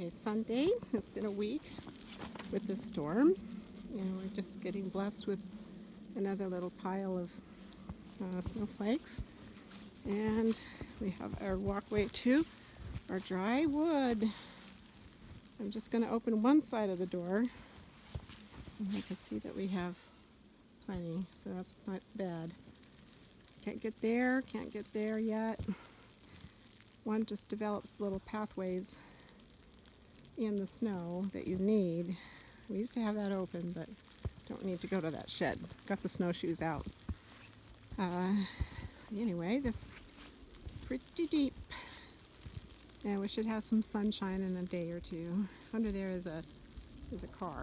Okay, Sunday. It's been a week with the storm, and we're just getting blessed with another little pile of snowflakes. And we have our walkway to our dry wood. I'm just going to open one side of the door, and you can see that we have plenty, so that's not bad. Can't get there yet. One just develops little pathways in the snow that you need. We used to have that open, but don't need to go to that shed. Got the snowshoes out. Anyway, this is pretty deep, and we should have some sunshine in a day or two. Under there is a car.